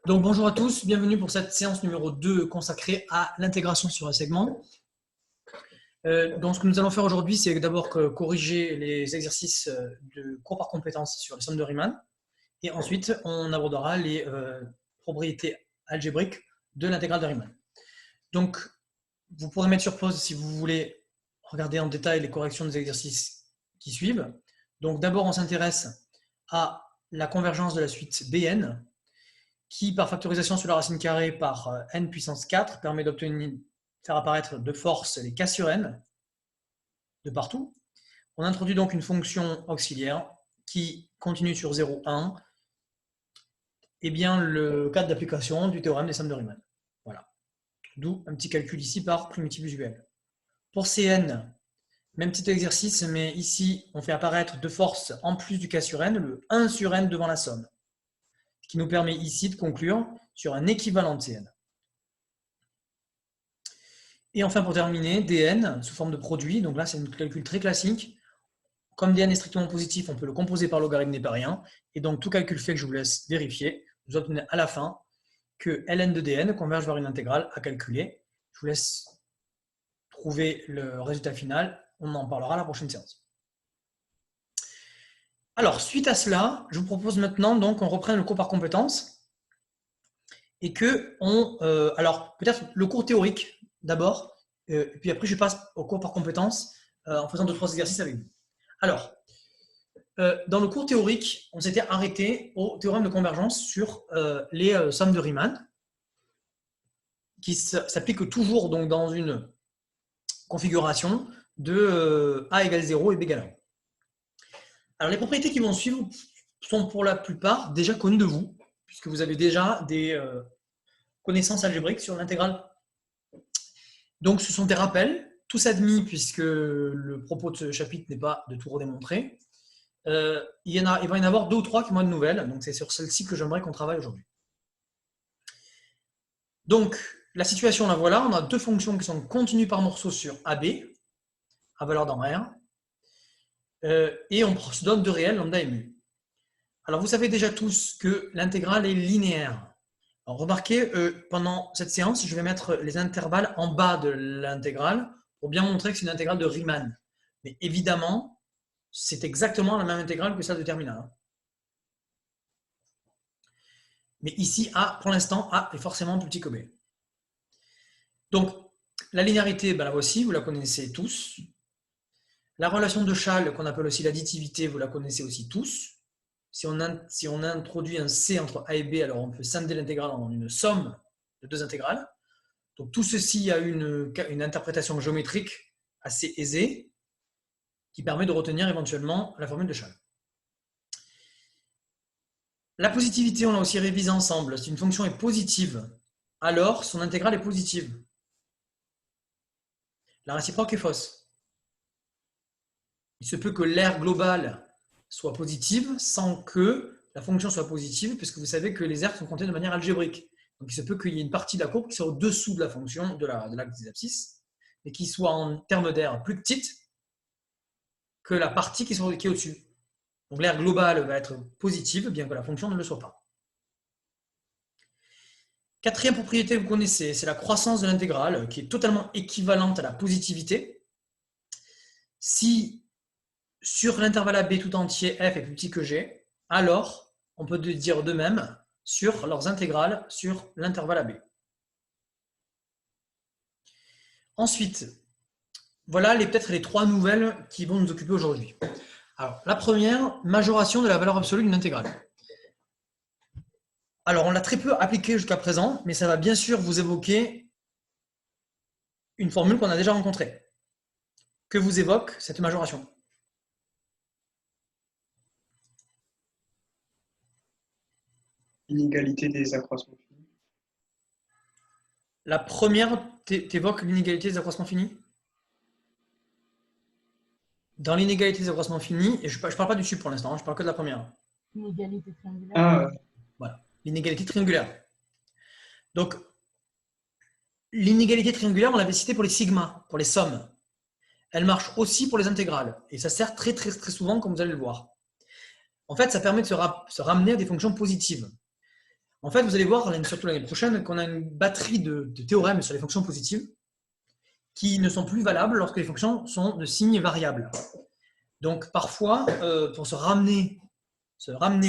Donc bonjour à tous, bienvenue pour cette séance numéro 2 consacrée à l'intégration sur un segment. Donc ce que nous allons faire aujourd'hui, c'est d'abord corriger les exercices de cours par compétences sur les sommes de Riemann, et ensuite on abordera les propriétés algébriques de l'intégrale de Riemann. Donc vous pourrez mettre sur pause si vous voulez regarder en détail les corrections des exercices qui suivent. Donc d'abord on s'intéresse à la convergence de la suite Bn, qui, par factorisation sur la racine carrée par n puissance 4, permet d'obtenir, faire apparaître de force les k sur n de partout. On introduit donc une fonction auxiliaire qui continue sur 0, 1, et bien le cadre d'application du théorème des sommes de Riemann. Voilà. D'où un petit calcul ici par primitive usuelle. Pour Cn, même petit exercice, mais ici, on fait apparaître de force en plus du k sur n, le 1 sur n devant la somme, ce qui nous permet ici de conclure sur un équivalent de Cn. Et enfin, pour terminer, dn sous forme de produit. Donc là, c'est un calcul très classique. Comme dn est strictement positif, on peut le composer par logarithme népérien. Et donc, tout calcul fait que je vous laisse vérifier, vous obtenez à la fin que ln de dn converge vers une intégrale à calculer. Je vous laisse trouver le résultat final. On en parlera à la prochaine séance. Alors, suite à cela, je vous propose maintenant donc qu'on reprenne le cours par compétences et que alors peut-être le cours théorique d'abord, et puis après je passe au cours par compétences en faisant 2-3 exercices avec vous. Alors, dans le cours théorique, on s'était arrêté au théorème de convergence sur les sommes de Riemann, qui s'applique toujours donc dans une configuration de A égale 0 et B égale 1. Alors, les propriétés qui vont suivre sont pour la plupart déjà connues de vous, puisque vous avez déjà des connaissances algébriques sur l'intégrale. Donc, ce sont des rappels, tous admis, puisque le propos de ce chapitre n'est pas de tout redémontrer. Il va y en avoir 2 ou 3 qui vont être nouvelles, donc c'est sur celle-ci que j'aimerais qu'on travaille aujourd'hui. Donc, la situation, la voilà, on a 2 fonctions qui sont continues par morceaux sur AB, à valeur dans R, et on se donne 2 réels, lambda et mu. Alors, vous savez déjà tous que l'intégrale est linéaire. Alors, remarquez, pendant cette séance, je vais mettre les intervalles en bas de l'intégrale pour bien montrer que c'est une intégrale de Riemann. Mais évidemment, c'est exactement la même intégrale que celle de terminale. Mais ici, A, pour l'instant, A est forcément plus petit que B. Donc, la linéarité, ben la voici, vous la connaissez tous. La relation de Schall, qu'on appelle aussi l'additivité, vous la connaissez aussi tous. Si on introduit un C entre A et B, alors on peut scinder l'intégrale en une somme de 2 intégrales. Donc tout ceci a une interprétation géométrique assez aisée qui permet de retenir éventuellement la formule de Schall. La positivité, on l'a aussi révisé ensemble. Si une fonction est positive, alors son intégrale est positive. La réciproque est fausse. Il se peut que l'aire globale soit positive sans que la fonction soit positive, puisque vous savez que les aires sont comptées de manière algébrique. Donc il se peut qu'il y ait une partie de la courbe qui soit au-dessous de la fonction de l'axe des abscisses, et qui soit en termes d'aire plus petite que la partie qui est au-dessus. Donc l'aire globale va être positive, bien que la fonction ne le soit pas. Quatrième propriété, vous connaissez, c'est la croissance de l'intégrale, qui est totalement équivalente à la positivité. Si sur l'intervalle AB tout entier, f est plus petit que g, alors on peut dire de même sur leurs intégrales sur l'intervalle AB. Ensuite, voilà peut-être les 3 nouvelles qui vont nous occuper aujourd'hui. Alors, la première, majoration de la valeur absolue d'une intégrale. Alors, on l'a très peu appliqué jusqu'à présent, mais ça va bien sûr vous évoquer une formule qu'on a déjà rencontrée. Que vous évoque cette majoration? L'inégalité des accroissements finis. La première t'évoque l'inégalité des accroissements finis? Dans l'inégalité des accroissements finis, et je ne parle pas du dessus pour l'instant, je parle que de la première. L'inégalité triangulaire. Ah, Voilà, l'inégalité triangulaire. Donc, l'inégalité triangulaire, on l'avait citée pour les sigmas, pour les sommes. Elle marche aussi pour les intégrales, et ça sert très souvent, comme vous allez le voir. En fait, ça permet de se ramener à des fonctions positives. En fait, vous allez voir, surtout l'année prochaine, qu'on a une batterie de théorèmes sur les fonctions positives qui ne sont plus valables lorsque les fonctions sont de signe variable. Donc, parfois, pour se ramener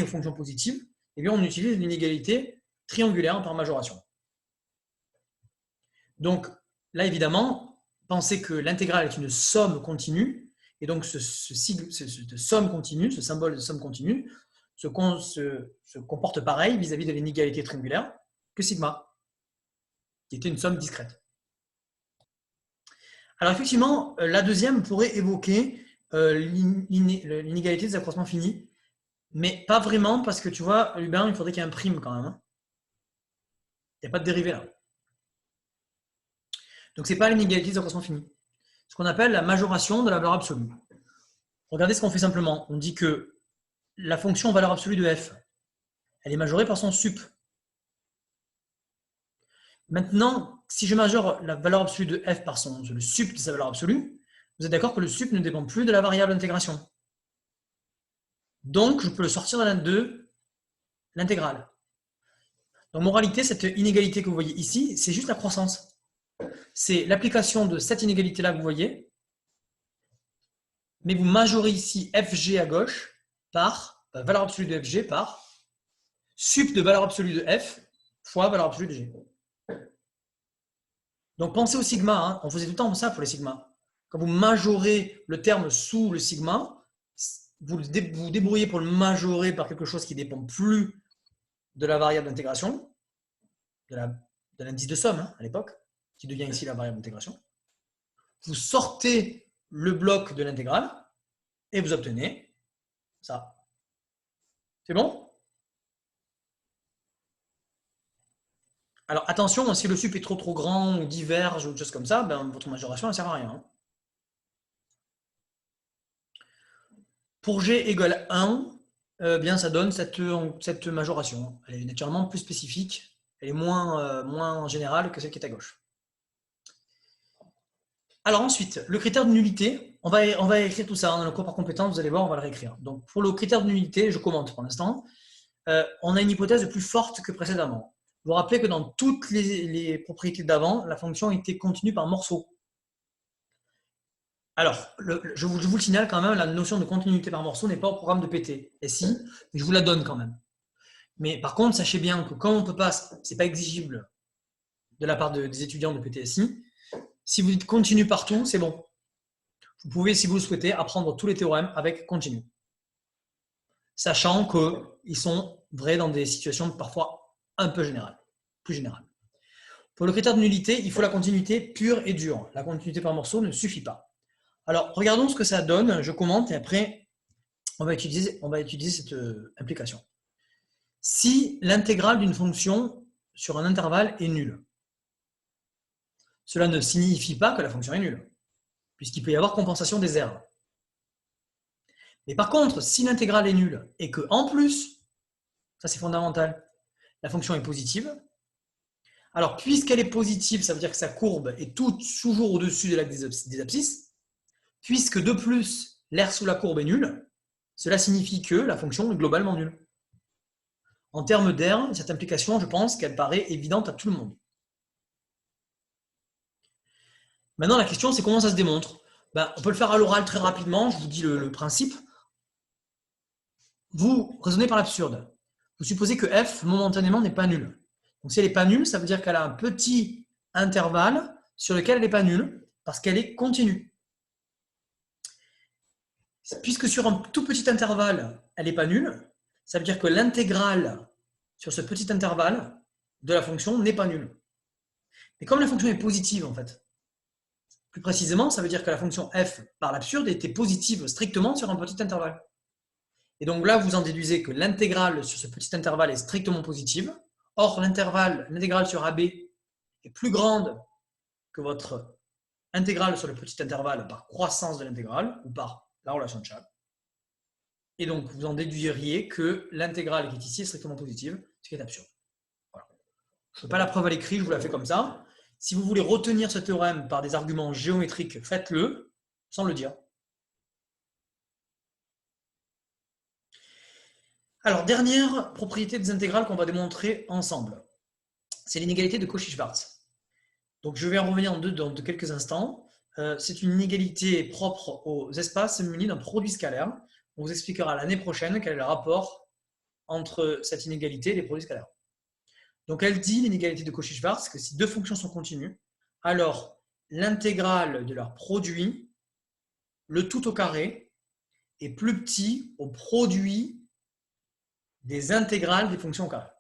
aux fonctions positives, eh bien, on utilise l'inégalité triangulaire par majoration. Donc, là, évidemment, pensez que l'intégrale est une somme continue, et donc ce somme continue, ce symbole de somme continue, se comporte pareil vis-à-vis de l'inégalité triangulaire que sigma, qui était une somme discrète. Alors effectivement, la deuxième pourrait évoquer l'inégalité des accroissements finis, mais pas vraiment, parce que tu vois, Lubin, il faudrait qu'il y ait un prime quand même. Hein. Il n'y a pas de dérivée là. Donc ce n'est pas l'inégalité des accroissements finis. Ce qu'on appelle la majoration de la valeur absolue. Regardez ce qu'on fait simplement. On dit que la fonction valeur absolue de f, elle est majorée par son sup. Maintenant, si je majore la valeur absolue de f par le sup de sa valeur absolue, vous êtes d'accord que le sup ne dépend plus de la variable d'intégration. Donc, je peux le sortir de l'intégrale. En moralité, cette inégalité que vous voyez ici, c'est juste la croissance. C'est l'application de cette inégalité-là que vous voyez, mais vous majorez ici fg à gauche par valeur absolue de fg par sup de valeur absolue de f fois valeur absolue de g. Donc pensez au sigma, hein. On faisait tout le temps ça pour les sigmas. Quand vous majorez le terme sous le sigma, vous vous débrouillez pour le majorer par quelque chose qui ne dépend plus de la variable d'intégration, de l'indice de somme hein, à l'époque, qui devient ici la variable d'intégration. Vous sortez le bloc de l'intégrale et vous obtenez ça. C'est bon? Alors attention, si le sup est trop grand ou diverge ou des choses comme ça, ben, votre majoration ne sert à rien. Hein. Pour g égale 1, bien, ça donne cette majoration. Elle est naturellement plus spécifique, elle est moins générale que celle qui est à gauche. Alors ensuite, le critère de nullité, on va écrire tout ça dans le cours par compétence, vous allez voir, on va le réécrire. Donc pour le critère de nullité, je commente pour l'instant, on a une hypothèse plus forte que précédemment. Vous vous rappelez que dans toutes les propriétés d'avant, la fonction était continue par morceaux. Alors, je vous le signale quand même, la notion de continuité par morceau n'est pas au programme de PT. Et si, mais je vous la donne quand même. Mais par contre, sachez bien que comme on ne peut pas, ce n'est pas exigible de la part des étudiants de PTSI, si vous dites continu partout, c'est bon. Vous pouvez, si vous le souhaitez, apprendre tous les théorèmes avec continu. Sachant qu'ils sont vrais dans des situations parfois un peu générales, plus générales. Pour le critère de nullité, il faut la continuité pure et dure. La continuité par morceau ne suffit pas. Alors, regardons ce que ça donne. Je commente et après, on va utiliser cette implication. Si l'intégrale d'une fonction sur un intervalle est nulle, cela ne signifie pas que la fonction est nulle, puisqu'il peut y avoir compensation des erreurs. Mais par contre, si l'intégrale est nulle et que en plus, ça c'est fondamental, la fonction est positive, alors puisqu'elle est positive, ça veut dire que sa courbe est toujours au-dessus de l'axe des abscisses, puisque de plus, l'aire sous la courbe est nulle, cela signifie que la fonction est globalement nulle. En termes d'aire, cette implication, je pense qu'elle paraît évidente à tout le monde. Maintenant, la question, c'est comment ça se démontre. On peut le faire à l'oral très rapidement, je vous dis le principe. Vous raisonnez par l'absurde. Vous supposez que f, momentanément, n'est pas nulle. Donc si elle n'est pas nulle, ça veut dire qu'elle a un petit intervalle sur lequel elle n'est pas nulle, parce qu'elle est continue. Puisque sur un tout petit intervalle, elle n'est pas nulle, ça veut dire que l'intégrale sur ce petit intervalle de la fonction n'est pas nulle. Mais comme la fonction est positive, en fait, plus précisément, ça veut dire que la fonction f, par l'absurde, était positive strictement sur un petit intervalle. Et donc là, vous en déduisez que l'intégrale sur ce petit intervalle est strictement positive. Or, l'intégrale sur AB est plus grande que votre intégrale sur le petit intervalle par croissance de l'intégrale, ou par la relation de Chaves. Et donc, vous en déduiriez que l'intégrale qui est ici est strictement positive, ce qui est absurde. Voilà. Je ne fais pas la preuve à l'écrit, je vous la fais comme ça. Si vous voulez retenir ce théorème par des arguments géométriques, faites-le, sans le dire. Alors, dernière propriété des intégrales qu'on va démontrer ensemble, c'est l'inégalité de Cauchy-Schwarz. Donc, je vais en revenir dans quelques instants. C'est une inégalité propre aux espaces munis d'un produit scalaire. On vous expliquera l'année prochaine quel est le rapport entre cette inégalité et les produits scalaires. Donc, elle dit, l'inégalité de Cauchy-Schwarz, que si deux fonctions sont continues, alors l'intégrale de leur produit, le tout au carré, est plus petit au produit des intégrales des fonctions au carré.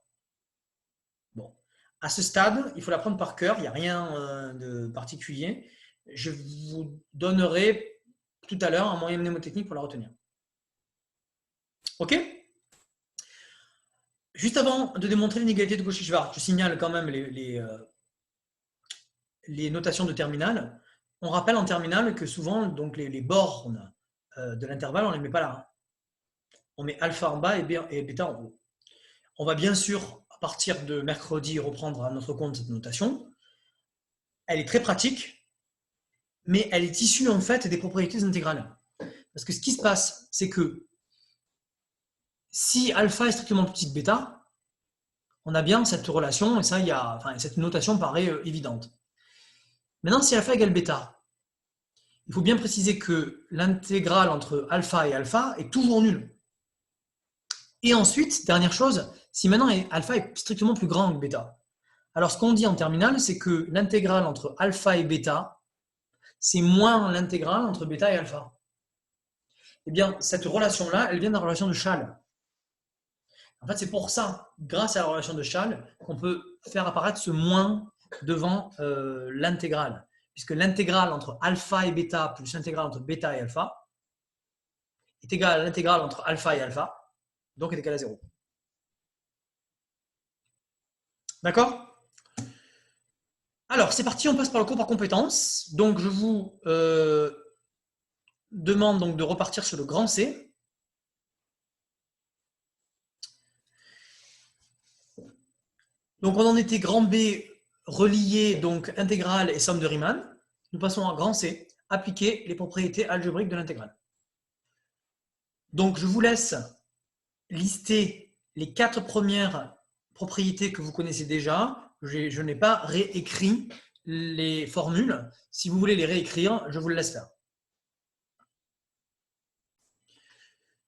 Bon, à ce stade, il faut l'apprendre par cœur, il n'y a rien de particulier. Je vous donnerai tout à l'heure un moyen mnémotechnique pour la retenir. OK? Juste avant de démontrer l'inégalité de Cauchy-Schwarz, je signale quand même les notations de terminale. On rappelle en terminale que souvent, donc les bornes de l'intervalle, on ne les met pas là. On met alpha en bas et bêta en haut. On va bien sûr, à partir de mercredi, reprendre à notre compte cette notation. Elle est très pratique, mais elle est issue en fait des propriétés intégrales. Parce que ce qui se passe, c'est que si alpha est strictement plus petit que bêta, on a bien cette relation, et ça, cette notation paraît évidente. Maintenant, si alpha égale bêta, il faut bien préciser que l'intégrale entre alpha et alpha est toujours nulle. Et ensuite, dernière chose, si maintenant alpha est strictement plus grand que bêta, alors ce qu'on dit en terminale, c'est que l'intégrale entre alpha et bêta, c'est moins l'intégrale entre bêta et alpha. Eh bien, cette relation-là, elle vient de la relation de Schall. En fait, c'est pour ça, grâce à la relation de Schall, qu'on peut faire apparaître ce moins devant l'intégrale. Puisque l'intégrale entre alpha et bêta plus l'intégrale entre bêta et alpha est égale à l'intégrale entre alpha et alpha, donc est égale à 0. D'accord? Alors, c'est parti, on passe par le cours par compétences. Donc, je vous demande donc de repartir sur le grand C. Donc, on en était grand B relié, donc intégrale et somme de Riemann. Nous passons à grand C, appliquer les propriétés algébriques de l'intégrale. Donc, je vous laisse lister les 4 premières propriétés que vous connaissez déjà. Je n'ai pas réécrit les formules. Si vous voulez les réécrire, je vous le laisse faire.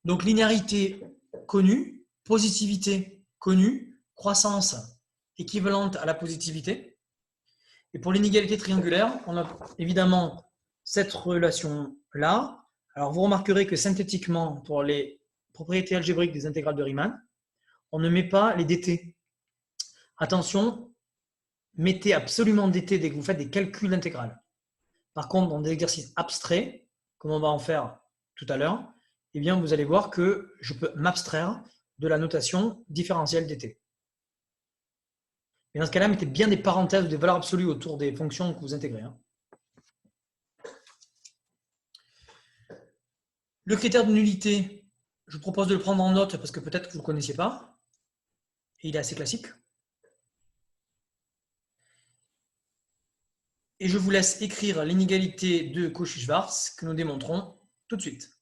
Donc, linéarité connue, positivité connue, croissance équivalente à la positivité. Et pour l'inégalité triangulaire, on a évidemment cette relation-là. Alors, vous remarquerez que synthétiquement, pour les propriétés algébriques des intégrales de Riemann, on ne met pas les dt. Attention, mettez absolument dt dès que vous faites des calculs intégrales. Par contre, dans des exercices abstraits, comme on va en faire tout à l'heure, eh bien, vous allez voir que je peux m'abstraire de la notation différentielle dt. Et dans ce cas-là, mettez bien des parenthèses ou des valeurs absolues autour des fonctions que vous intégrez. Le critère de nullité, je vous propose de le prendre en note parce que peut-être que vous ne le connaissiez pas. Et il est assez classique. Et je vous laisse écrire l'inégalité de Cauchy-Schwarz que nous démontrons tout de suite.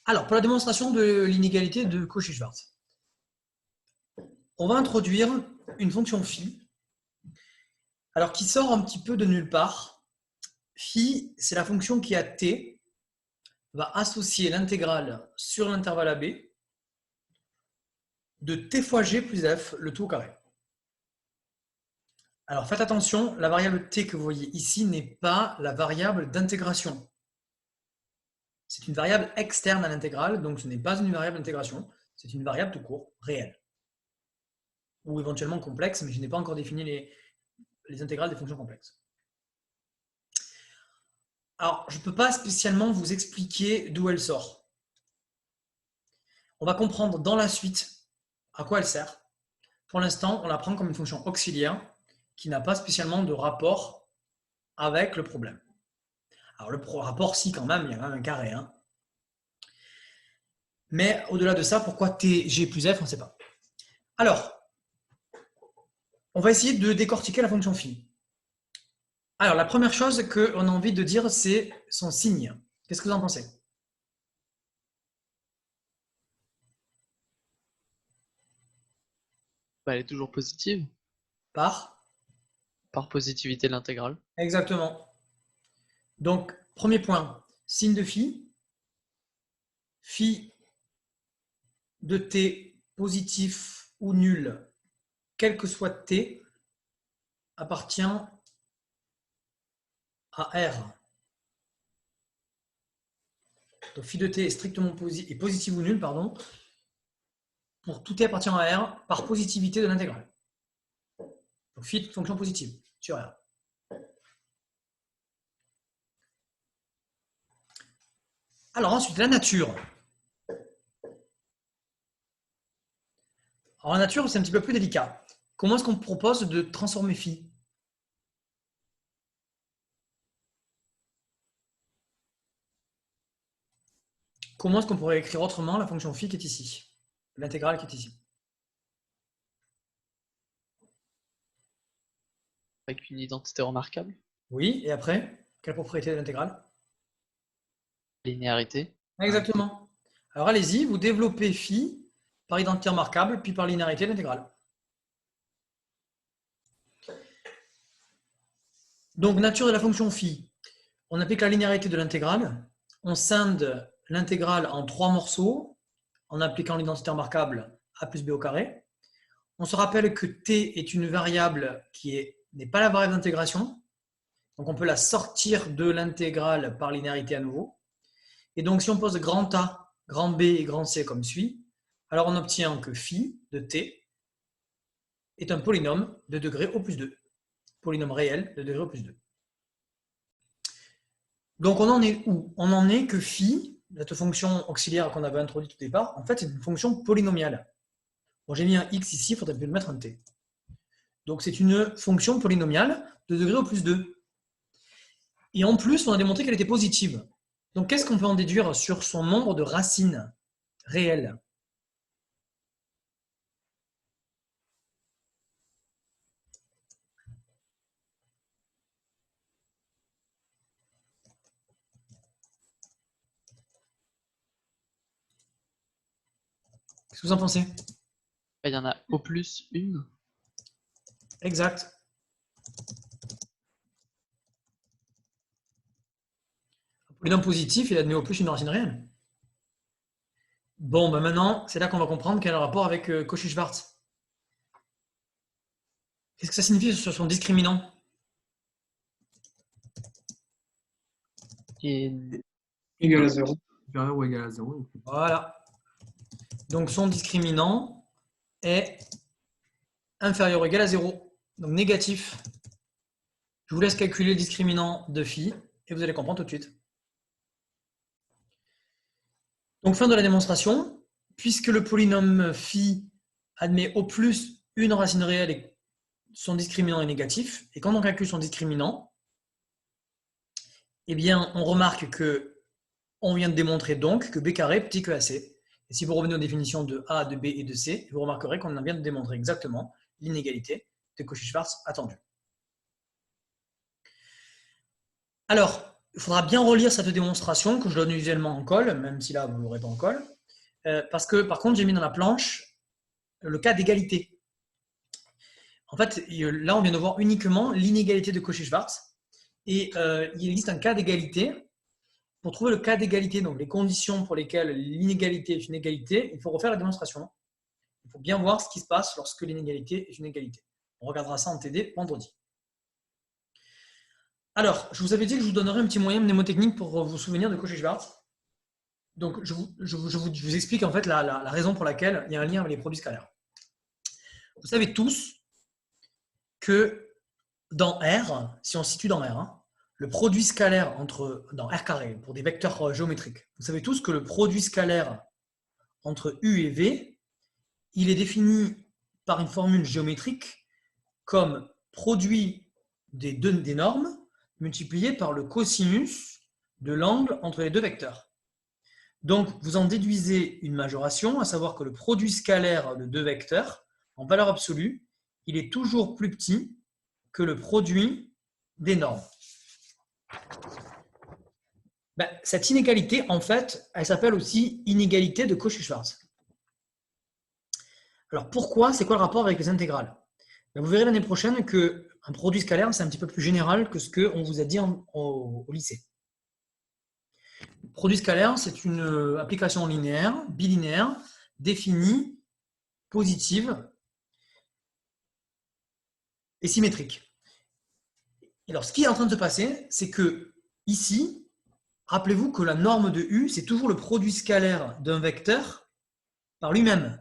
Alors, pour la démonstration de l'inégalité de Cauchy-Schwarz, on va introduire une fonction phi, alors qui sort un petit peu de nulle part. Phi, c'est la fonction qui à t va associer l'intégrale sur l'intervalle AB de t fois g plus f, le tout au carré. Alors faites attention, la variable t que vous voyez ici n'est pas la variable d'intégration. C'est une variable externe à l'intégrale, donc ce n'est pas une variable d'intégration, c'est une variable tout court, réelle. Ou éventuellement complexe, mais je n'ai pas encore défini les intégrales des fonctions complexes. Alors, je ne peux pas spécialement vous expliquer d'où elle sort. On va comprendre dans la suite à quoi elle sert. Pour l'instant, on la prend comme une fonction auxiliaire qui n'a pas spécialement de rapport avec le problème. Alors, le rapport, si, quand même, il y a quand même un carré. Mais au-delà de ça, pourquoi tg plus f, on ne sait pas. Alors, on va essayer de décortiquer la fonction phi. Alors, la première chose qu'on a envie de dire, c'est son signe. Qu'est-ce que vous en pensez? Bah, elle est toujours positive, par. par positivité de l'intégrale. Exactement. Donc, premier point, signe de phi. Phi de t positif ou nul, quel que soit t, appartient à R. Donc, phi de t est strictement positif ou nul, pardon, pour tout t appartient à R par positivité de l'intégrale. Donc, phi est une fonction positive sur R. Alors ensuite, la nature. Alors la nature, c'est un petit peu plus délicat. Comment est-ce qu'on propose de transformer phi? Comment est-ce qu'on pourrait écrire autrement la fonction phi qui est ici? L'intégrale qui est ici. Avec une identité remarquable. Oui, et après, quelle propriété de l'intégrale? Linéarité. Exactement. Alors allez-y, vous développez phi par identité remarquable, puis par linéarité de l'intégrale. Donc, nature de la fonction phi. On applique la linéarité de l'intégrale. On scinde l'intégrale en 3 morceaux en appliquant l'identité remarquable a plus b au carré. On se rappelle que t est une variable qui n'est pas la variable d'intégration. Donc, on peut la sortir de l'intégrale par linéarité à nouveau. Et donc, si on pose grand A, grand B et grand C comme suit, alors on obtient que phi de t est un polynôme de degré au plus 2. Polynôme réel de degré au plus 2. Donc, on en est où? On en est que phi, cette fonction auxiliaire qu'on avait introduite au départ, en fait, c'est une fonction polynomiale. Bon, j'ai mis un x ici, il faudrait peut-être mettre un t. Donc, c'est une fonction polynomiale de degré au plus 2. Et en plus, on a démontré qu'elle était positive. Donc, qu'est-ce qu'on peut en déduire sur son nombre de racines réelles? Qu'est-ce que vous en pensez? Bah, il y en a au plus une. Exact. Un polynôme positif, il admet au plus une racine réelle. Bon, ben maintenant, c'est là qu'on va comprendre quel est le rapport avec Cauchy-Schwarz. Qu'est-ce que ça signifie sur son discriminant? Et Égal à 0. Supérieur ou égal à 0. Voilà. Donc son discriminant est inférieur ou égal à 0. Donc négatif. Je vous laisse calculer le discriminant de phi et vous allez comprendre tout de suite. Donc fin de la démonstration. Puisque le polynôme phi admet au plus une racine réelle et son discriminant est négatif, et quand on calcule son discriminant, eh bien on remarque que on vient de démontrer donc que b carré est petit que ac. Et si vous revenez aux définitions de A, de B et de C, vous remarquerez qu'on a bien démontré exactement l'inégalité de Cauchy-Schwarz attendue. Alors, il faudra bien relire cette démonstration que je donne usuellement en colle, même si là, vous ne l'aurez pas en colle, parce que par contre, j'ai mis dans la planche le cas d'égalité. En fait, là, on vient de voir uniquement l'inégalité de Cauchy-Schwarz, et il existe un cas d'égalité. Pour trouver le cas d'égalité, donc les conditions pour lesquelles l'inégalité est une égalité, il faut refaire la démonstration. Il faut bien voir ce qui se passe lorsque l'inégalité est une égalité. On regardera ça en TD vendredi. Alors, je vous avais dit que je vous donnerais un petit moyen mnémotechnique pour vous souvenir de Cauchy-Schwarz. Donc, je vous explique en fait la raison pour laquelle il y a un lien avec les produits scalaires. Vous savez tous que dans R, si on se situe dans R, le produit scalaire dans R carré, pour des vecteurs géométriques, vous savez tous que le produit scalaire entre U et V, il est défini par une formule géométrique comme produit des normes multiplié par le cosinus de l'angle entre les deux vecteurs. Donc, vous en déduisez une majoration, à savoir que le produit scalaire de deux vecteurs, en valeur absolue, il est toujours plus petit que le produit des normes. Cette inégalité, en fait, elle s'appelle aussi inégalité de Cauchy-Schwarz. Alors pourquoi? C'est quoi le rapport avec les intégrales? Vous verrez l'année prochaine qu'un produit scalaire, c'est un petit peu plus général que ce qu'on vous a dit au lycée. Produit scalaire, c'est une application linéaire, bilinéaire, définie, positive et symétrique. Et alors, ce qui est en train de se passer, c'est que ici, rappelez-vous que la norme de U, c'est toujours le produit scalaire d'un vecteur par lui-même.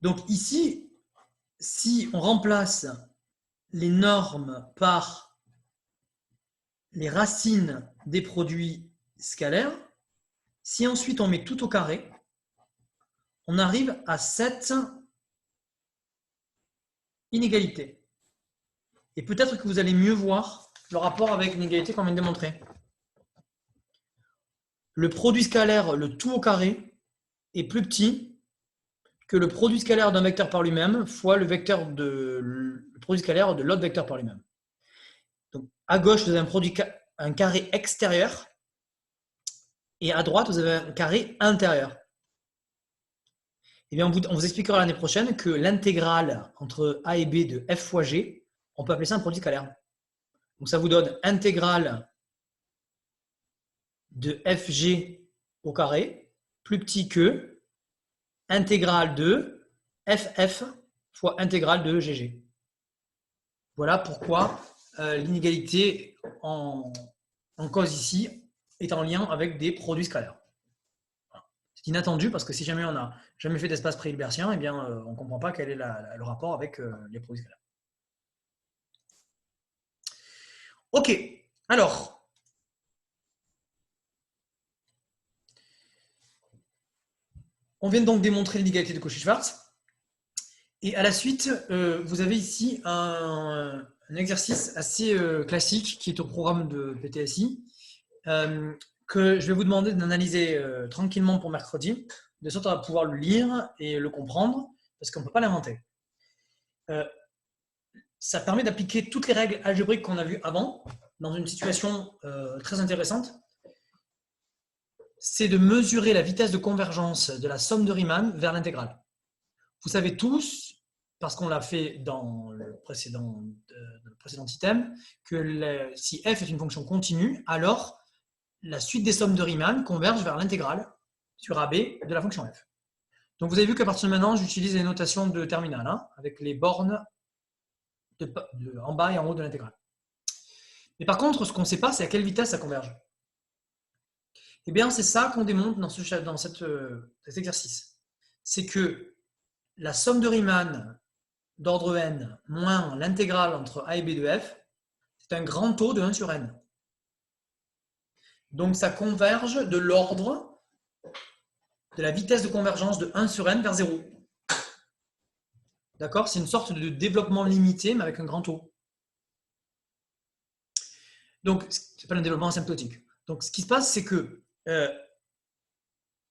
Donc ici, si on remplace les normes par les racines des produits scalaires, si ensuite on met tout au carré, on arrive à cette inégalité. Et peut-être que vous allez mieux voir le rapport avec l'inégalité qu'on vient de démontrer. Le produit scalaire, le tout au carré, est plus petit que le produit scalaire d'un vecteur par lui-même fois le produit scalaire de l'autre vecteur par lui-même. Donc, à gauche, vous avez un carré extérieur et à droite, vous avez un carré intérieur. Eh bien, on vous expliquera l'année prochaine que l'intégrale entre A et B de f fois g, on peut appeler ça un produit scalaire. Donc, ça vous donne intégrale de fg au carré, plus petit que intégrale de ff fois intégrale de gg. Voilà pourquoi l'inégalité en cause ici est en lien avec des produits scalaires. C'est inattendu parce que si jamais on n'a jamais fait d'espace pré-hilbertien, eh bien, on ne comprend pas quel est le rapport avec les produits scalaires. Ok, alors, on vient donc démontrer l'inégalité de Cauchy-Schwarz. Et à la suite, vous avez ici un exercice assez classique qui est au programme de PTSI, que je vais vous demander d'analyser tranquillement pour mercredi, de sorte à pouvoir le lire et le comprendre, parce qu'on ne peut pas l'inventer. Ça permet d'appliquer toutes les règles algébriques qu'on a vues avant, dans une situation très intéressante. C'est de mesurer la vitesse de convergence de la somme de Riemann vers l'intégrale. Vous savez tous, parce qu'on l'a fait dans le précédent item, que si f est une fonction continue, alors la suite des sommes de Riemann converge vers l'intégrale sur AB de la fonction f. Donc vous avez vu qu'à partir de maintenant, j'utilise les notations de terminale, hein, avec les bornes en bas et en haut de l'intégrale. Mais par contre, ce qu'on ne sait pas, c'est à quelle vitesse ça converge. Eh bien, c'est ça qu'on démontre dans cet exercice. C'est que la somme de Riemann d'ordre n moins l'intégrale entre a et b de f, c'est un grand taux de 1 sur n. Donc, ça converge de l'ordre de la vitesse de convergence de 1 sur n vers 0. D'accord? C'est une sorte de développement limité, mais avec un grand taux. Donc, c'est pas un développement asymptotique. Donc, ce qui se passe, c'est que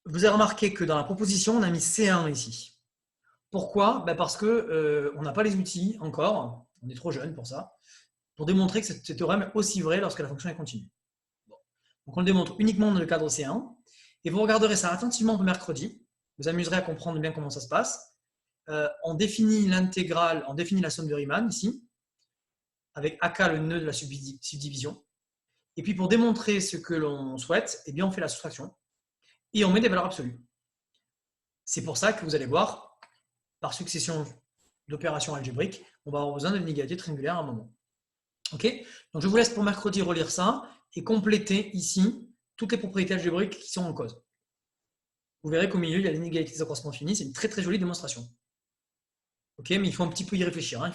vous avez remarqué que dans la proposition, on a mis C1 ici. Pourquoi? Parce qu'on n'a pas les outils encore, on est trop jeune pour ça, pour démontrer que ce théorème est aussi vrai lorsque la fonction est continue. Bon. Donc, on le démontre uniquement dans le cadre C1. Et vous regarderez ça attentivement le mercredi. Vous amuserez à comprendre bien comment ça se passe. On définit l'intégrale, on définit la somme de Riemann ici, avec AK le nœud de la subdivision. Et puis pour démontrer ce que l'on souhaite, eh bien on fait la soustraction et on met des valeurs absolues. C'est pour ça que vous allez voir, par succession d'opérations algébriques, on va avoir besoin de l'inégalité triangulaire à un moment. Ok? Donc je vous laisse pour mercredi relire ça et compléter ici toutes les propriétés algébriques qui sont en cause. Vous verrez qu'au milieu, il y a l'inégalité des accroissements finis. C'est une très très jolie démonstration. Ok, mais il faut un petit peu y réfléchir. Hein. Il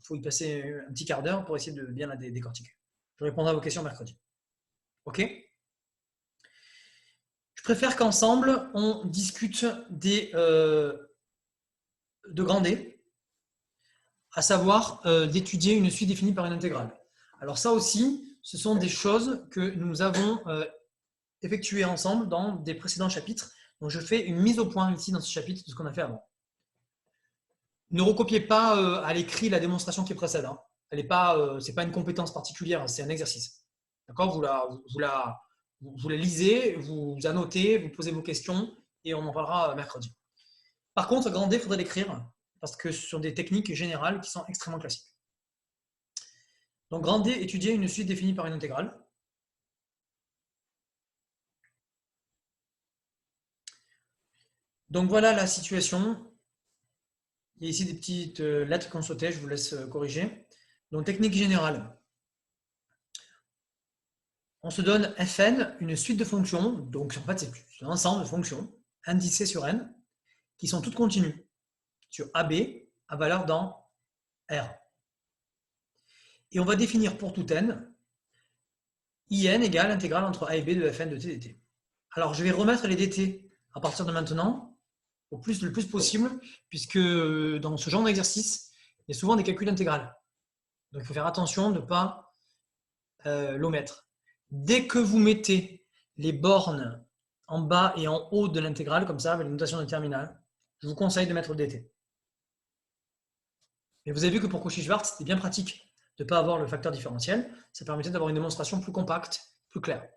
faut y passer un petit quart d'heure pour essayer de bien la décortiquer. Je répondrai à vos questions mercredi. Ok? Je préfère qu'ensemble, on discute de grand D, à savoir d'étudier une suite définie par une intégrale. Alors ça aussi, ce sont des choses que nous avons effectuées ensemble dans des précédents chapitres. Donc je fais une mise au point ici dans ce chapitre de ce qu'on a fait avant. Ne recopiez pas à l'écrit la démonstration qui précède. Hein. C'est pas une compétence particulière, c'est un exercice. D'accord? Vous la lisez, vous annotez, vous posez vos questions, et on en parlera mercredi. Par contre, grand D, il faudrait l'écrire parce que ce sont des techniques générales qui sont extrêmement classiques. Donc, grand D, étudier une suite définie par une intégrale. Donc, voilà la situation. Il y a ici des petites lettres qu'on sautait, je vous laisse corriger. Donc, technique générale. On se donne Fn, une suite de fonctions. Donc, en fait, c'est un ensemble de fonctions indicées sur n qui sont toutes continues sur AB à valeur dans R. Et on va définir pour tout n, In égale l'intégrale entre A et B de Fn de t dt. Alors, je vais remettre les dt à partir de maintenant, le plus possible, puisque dans ce genre d'exercice, il y a souvent des calculs d'intégrales. Donc, il faut faire attention de ne pas l'omettre. Dès que vous mettez les bornes en bas et en haut de l'intégrale, comme ça, avec la notation de terminale, je vous conseille de mettre le dt. Et vous avez vu que pour Cauchy-Schwarz, c'était bien pratique de ne pas avoir le facteur différentiel. Ça permettait d'avoir une démonstration plus compacte, plus claire.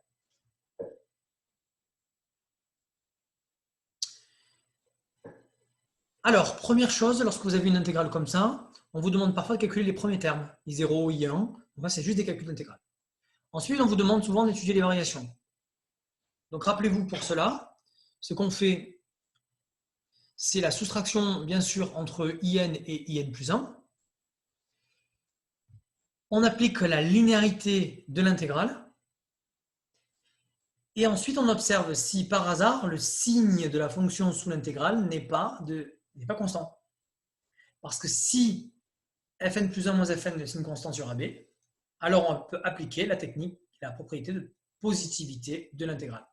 Alors, première chose, lorsque vous avez une intégrale comme ça, on vous demande parfois de calculer les premiers termes, I0, I1. Donc là, c'est juste des calculs d'intégrale. Ensuite, on vous demande souvent d'étudier les variations. Donc, rappelez-vous pour cela, ce qu'on fait, c'est la soustraction, bien sûr, entre IN et IN plus 1. On applique la linéarité de l'intégrale. Et ensuite, on observe si, par hasard, le signe de la fonction sous l'intégrale n'est pas constant. Parce que si Fn plus 1 moins Fn est une constante sur AB, alors on peut appliquer la technique, la propriété de positivité de l'intégrale.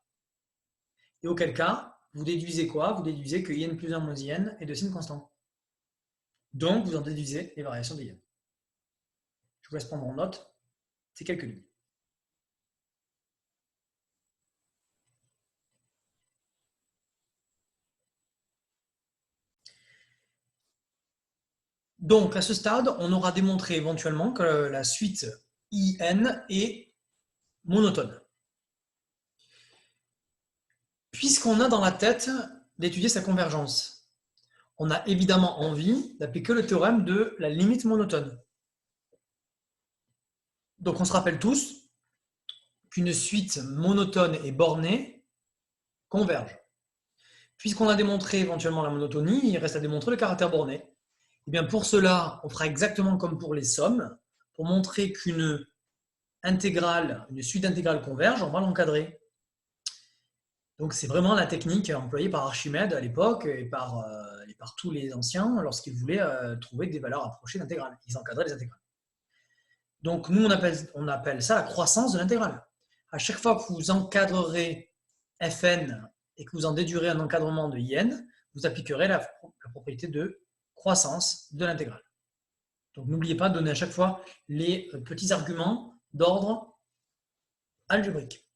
Et auquel cas, vous déduisez quoi? Vous déduisez que IN plus 1 moins IN est de signe constant. Donc, vous en déduisez les variations de IN. Je vous laisse prendre en note ces quelques lignes. Donc, à ce stade, on aura démontré éventuellement que la suite IN est monotone. Puisqu'on a dans la tête d'étudier sa convergence, on a évidemment envie d'appliquer le théorème de la limite monotone. Donc, on se rappelle tous qu'une suite monotone et bornée converge. Puisqu'on a démontré éventuellement la monotonie, il reste à démontrer le caractère borné. Et bien pour cela, on fera exactement comme pour les sommes. Pour montrer qu'une intégrale, une suite d'intégrales converge, on va l'encadrer. Donc c'est vraiment la technique employée par Archimède à l'époque et par tous les anciens lorsqu'ils voulaient trouver des valeurs approchées d'intégrales. Ils encadraient les intégrales. Donc nous, on appelle ça la croissance de l'intégrale. À chaque fois que vous encadrerez Fn et que vous en déduirez un encadrement de IN, vous appliquerez la propriété de croissance de l'intégrale. Donc n'oubliez pas de donner à chaque fois les petits arguments d'ordre algébrique.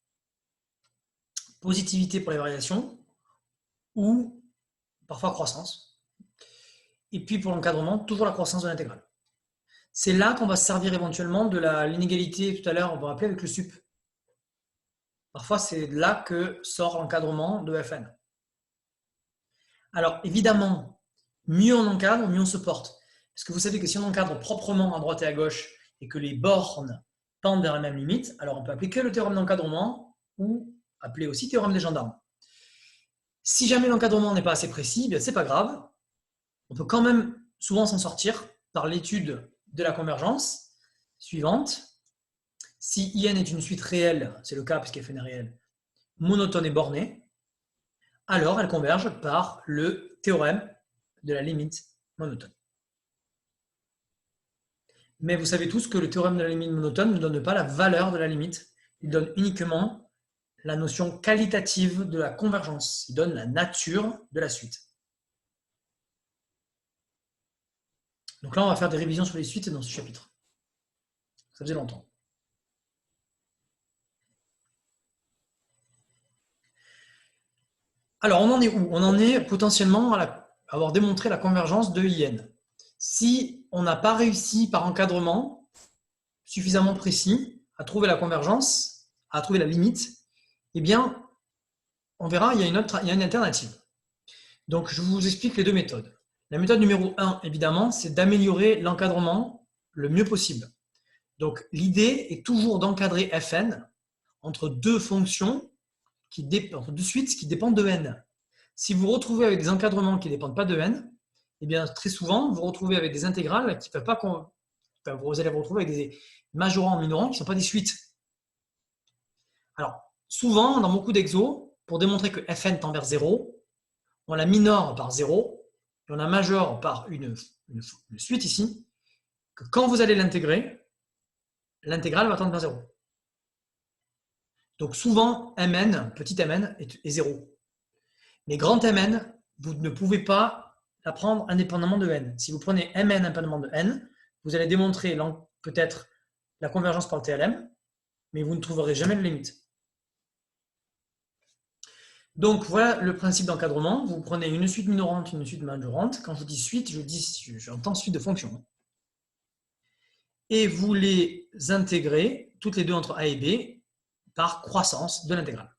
Positivité pour les variations ou parfois croissance. Et puis pour l'encadrement, toujours la croissance de l'intégrale. C'est là qu'on va se servir éventuellement de l'inégalité, tout à l'heure on va rappeler avec le sup. Parfois c'est là que sort l'encadrement de Fn. Alors évidemment, mieux on encadre, mieux on se porte. Parce que vous savez que si on encadre proprement à droite et à gauche et que les bornes tendent vers la même limite, alors on peut appliquer le théorème d'encadrement ou appelé aussi théorème des gendarmes. Si jamais l'encadrement n'est pas assez précis, ce n'est pas grave. On peut quand même souvent s'en sortir par l'étude de la convergence suivante. Si IN est une suite réelle, c'est le cas puisqu'elle fait une réelle, monotone et bornée, alors elle converge par le théorème de la limite monotone. Mais vous savez tous que le théorème de la limite monotone ne donne pas la valeur de la limite, il donne uniquement la notion qualitative de la convergence, il donne la nature de la suite. Donc là, on va faire des révisions sur les suites dans ce chapitre. Ça faisait longtemps. Alors, on en est où? On en est potentiellement à avoir démontré la convergence de IN. Si on n'a pas réussi par encadrement suffisamment précis à trouver la convergence, à trouver la limite, eh bien, on verra, il y a une alternative. Donc, je vous explique les deux méthodes. La méthode numéro 1, évidemment, c'est d'améliorer l'encadrement le mieux possible. Donc, l'idée est toujours d'encadrer Fn entre deux fonctions, entre deux suites qui dépendent de n. Si vous vous retrouvez avec des encadrements qui ne dépendent pas de n, eh bien, très souvent, vous vous retrouvez avec des intégrales qui ne peuvent pas... vous allez vous retrouver avec des majorants minorants qui ne sont pas des suites. Alors, souvent, dans beaucoup d'exos, pour démontrer que Fn tend vers 0, on la minore par 0 et on la majeure par une suite ici, que quand vous allez l'intégrer, l'intégrale va tendre vers 0. Donc souvent, Mn, petit mn, est 0. Mais grand Mn, vous ne pouvez pas la prendre indépendamment de n. Si vous prenez Mn indépendamment de n, vous allez démontrer peut-être la convergence par le TLM, mais vous ne trouverez jamais de limite. Donc voilà le principe d'encadrement. Vous prenez une suite minorante, une suite majorante. Quand je dis suite, j'entends suite de fonctions. Et vous les intégrez, toutes les deux entre A et B, par croissance de l'intégrale.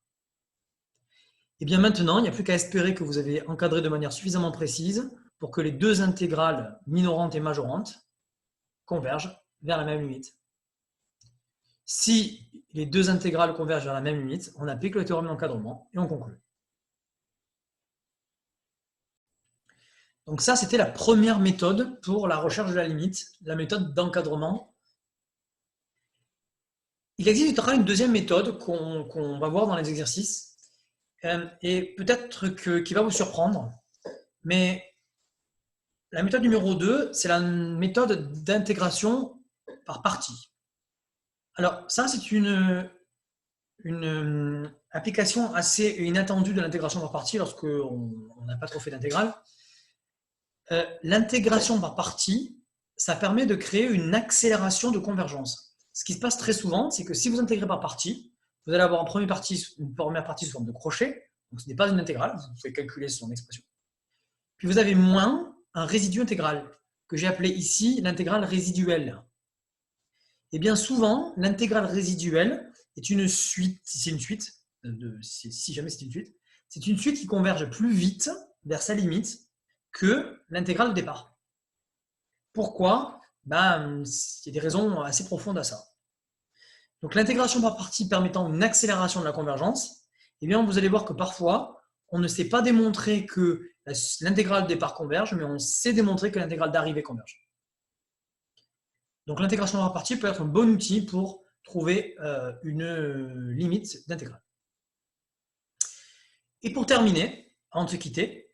Et bien maintenant, il n'y a plus qu'à espérer que vous avez encadré de manière suffisamment précise pour que les deux intégrales minorantes et majorantes convergent vers la même limite. Si les deux intégrales convergent vers la même limite, on applique le théorème d'encadrement et on conclut. Donc ça, c'était la première méthode pour la recherche de la limite, la méthode d'encadrement. Il existe une deuxième méthode qu'on va voir dans les exercices et peut-être qui va vous surprendre, mais la méthode numéro 2, c'est la méthode d'intégration par partie. Alors ça, c'est une application assez inattendue de l'intégration par partie lorsqu'on n'a pas trop fait d'intégrale. L'intégration par partie, ça permet de créer une accélération de convergence. Ce qui se passe très souvent, c'est que si vous intégrez par partie, vous allez avoir une première partie sous forme de crochet, donc ce n'est pas une intégrale, vous pouvez calculer son expression. Puis vous avez moins un résidu intégral, que j'ai appelé ici l'intégrale résiduelle. Et bien souvent, l'intégrale résiduelle est une suite, si jamais c'est une suite, c'est une suite qui converge plus vite vers sa limite que l'intégrale de départ. Pourquoi? Il y a des raisons assez profondes à ça. Donc l'intégration par partie permettant une accélération de la convergence, eh bien, vous allez voir que parfois, on ne sait pas démontrer que l'intégrale de départ converge, mais on sait démontrer que l'intégrale d'arrivée converge. Donc l'intégration par partie peut être un bon outil pour trouver une limite d'intégrale. Et pour terminer, avant de se quitter,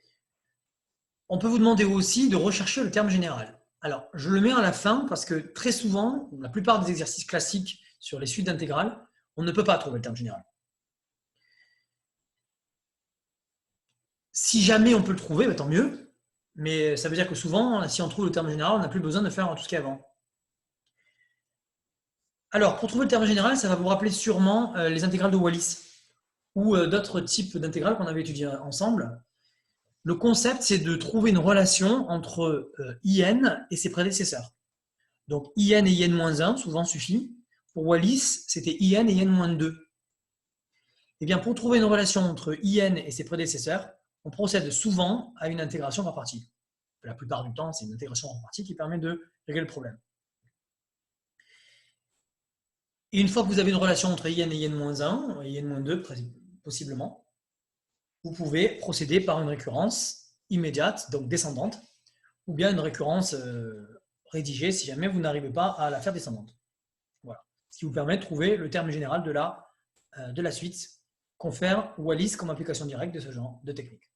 on peut vous demander aussi de rechercher le terme général. Alors, je le mets à la fin parce que très souvent, la plupart des exercices classiques sur les suites d'intégrales, on ne peut pas trouver le terme général. Si jamais on peut le trouver, tant mieux, mais ça veut dire que souvent, si on trouve le terme général, on n'a plus besoin de faire tout ce qu'il y a avant. Alors, pour trouver le terme général, ça va vous rappeler sûrement les intégrales de Wallis ou d'autres types d'intégrales qu'on avait étudiées ensemble. Le concept, c'est de trouver une relation entre IN et ses prédécesseurs. Donc, IN et IN-1 souvent suffit. Pour Wallis, c'était IN et IN-2. Et bien, pour trouver une relation entre IN et ses prédécesseurs, on procède souvent à une intégration par partie. La plupart du temps, c'est une intégration par partie qui permet de régler le problème. Et une fois que vous avez une relation entre IN et IN-1, IN-2 possiblement, vous pouvez procéder par une récurrence immédiate, donc descendante, ou bien une récurrence rédigée si jamais vous n'arrivez pas à la faire descendante. Voilà. Ce qui vous permet de trouver le terme général de la suite, confère Wallis comme application directe de ce genre de technique.